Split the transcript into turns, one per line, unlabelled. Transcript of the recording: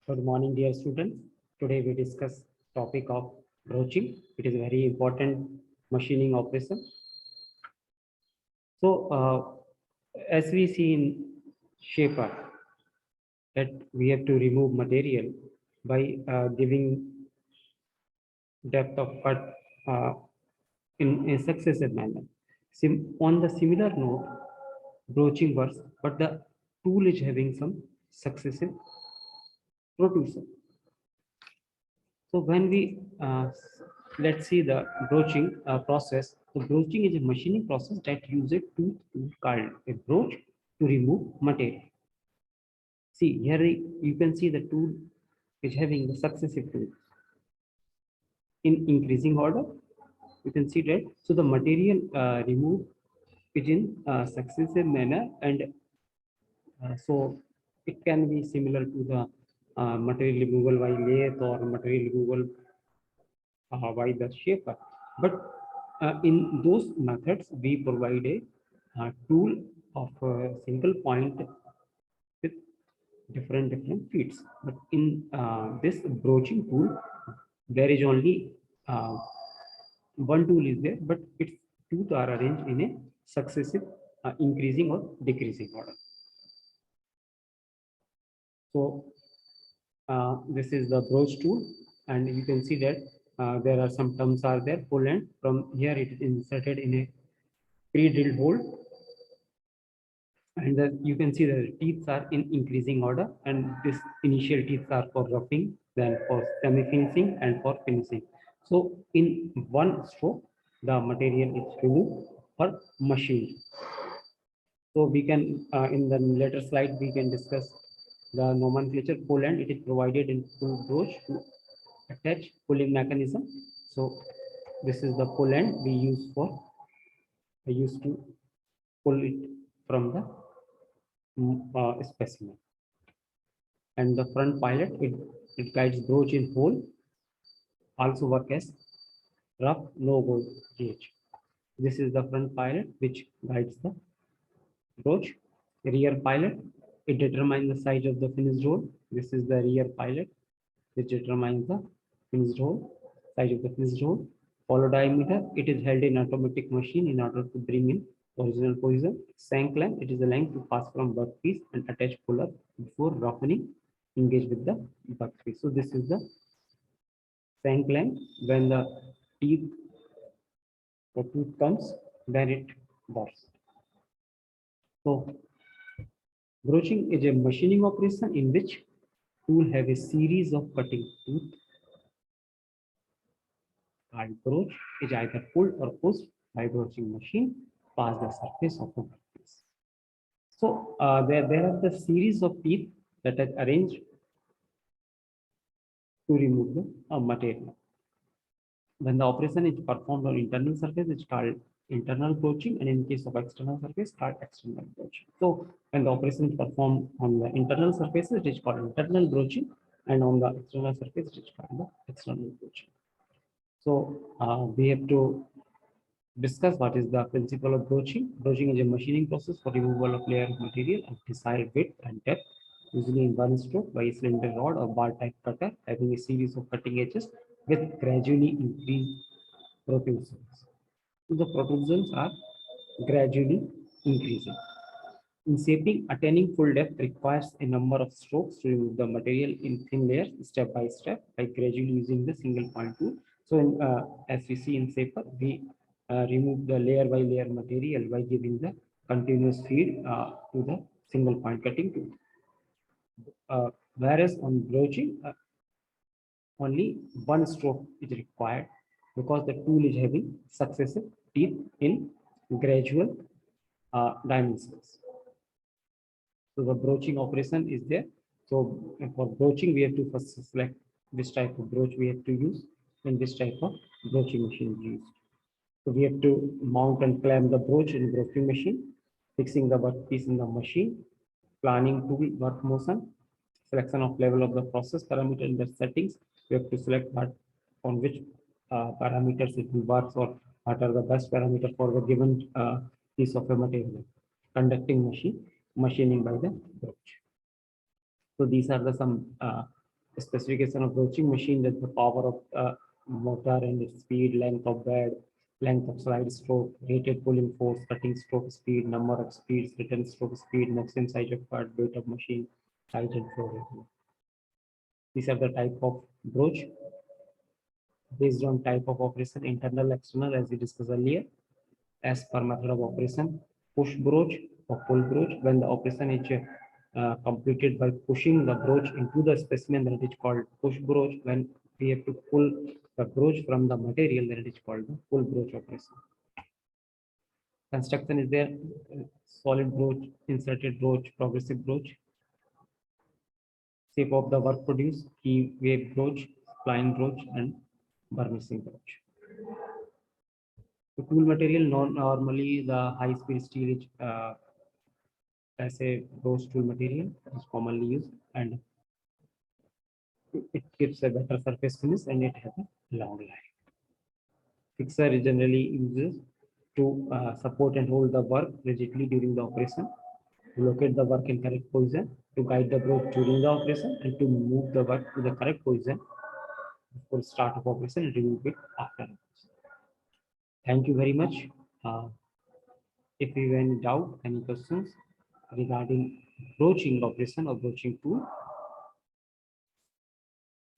Good morning, dear students. Today we discuss topic of broaching. It is a very important machining operation. As we see in shaper, that we have to remove material by giving depth of cut in a successive manner. On the similar note, broaching works, but the tool is having some successive protrusion. So when we let's see the broaching process. The broaching is a machining process that uses tooth tool called a broach to remove material. See here you can see the tool is having the successive tool in increasing order. You can see that. So the material removed is in successive manner, and so it can be similar to the material removal by lathe or material removal by the shaper. But in those methods, we provide a tool of a single point with different feeds. But in this broaching tool, there is only one tool is there, but its tooth are arranged in a successive increasing or decreasing order. So this is the broach tool, and you can see that there are some terms are there. Pull end from here it is inserted in a pre-drilled hole, and you can see the teeth are in increasing order, and this initial teeth are for roughing, then for semi-finishing, and for finishing. So in one stroke, the material is removed or machined. So we can in the later slide we can discuss the nomenclature. Pull end, it is provided in two broach to attach pulling mechanism. So this is the pull end we use for I used to pull it from the specimen. And the front pilot, it guides broach in hole, also work as rough no go gauge. This is the front pilot which guides the broach. Rear pilot, it determines the size of the finished hole. This is the rear pilot which determines the finished hole, size of the finished hole. Hollow diameter, it is held in automatic machine in order to bring in original position. Shank length, it is the length to pass from workpiece and attach puller before roughening engage with the workpiece. So this is the shank length. When the teeth or tooth comes, then it bursts. So broaching is a machining operation in which tool have a series of cutting tooth called broach is either pulled or pushed by broaching machine past the surface of the workpiece. So there are the series of teeth that are arranged to remove the material. When the operation is performed on internal surface, it's called internal broaching, and in case of external surface, called external broaching. So when the operation is performed on the internal surface, it is called internal broaching, and on the external surface, it is called the external broaching. So we have to discuss what is the principle of broaching. Broaching is a machining process for removal of layer of material of desired width and depth, usually in one stroke by a cylinder rod or bar type cutter having a series of cutting edges with gradually increased protrusions. So the protrusions are gradually increasing. In shaping, attaining full depth requires a number of strokes to remove the material in thin layers step by step by gradually using the single point tool. So as we see in shaper, we remove the layer by layer material by giving the continuous feed to the single point cutting tool. Whereas on broaching, only one stroke is required because the tool is having successive teeth in gradual dimensions. So the broaching operation is there. So for broaching, we have to first select which type of broach we have to use and which type of broaching machine is used. So we have to mount and clamp the broach in broaching machine, fixing the workpiece in the machine, planning tool work motion, selection of level of the process parameter in the settings. We have to select what on which parameters it will work, or what are the best parameter for the given piece of a material. Conducting machine, machining by the broach. So these are the some Specification of broaching machine, that the power of motor and its speed, length of bed, length of slide stroke, rated pulling force, cutting stroke speed, number of speeds, return stroke speed, maximum size of part, weight of machine, height and flow rate. These are the type of broach. Based on type of operation, internal, external, as we discussed earlier. As per method of operation, push broach or pull broach. When the operation is completed by pushing the broach into the specimen, then it is called push broach. When we have to pull the broach from the material, then it is called the pull broach operation. Construction is there: solid broach, inserted broach, progressive broach. Shape of the work produced: key wave broach, spline broach, and burnishing broach. The tool material, normally the high speed steel is as a broach tool material is commonly used, and it gives a better surface finish and it has a long life. Fixer is generally used to support and hold the work rigidly during the operation, to locate the work in correct position, to guide the broach during the operation, and to move the work to the correct position before start of operation and remove it after. Thank you very much. If you have any doubt, any questions regarding broaching operation or broaching tool,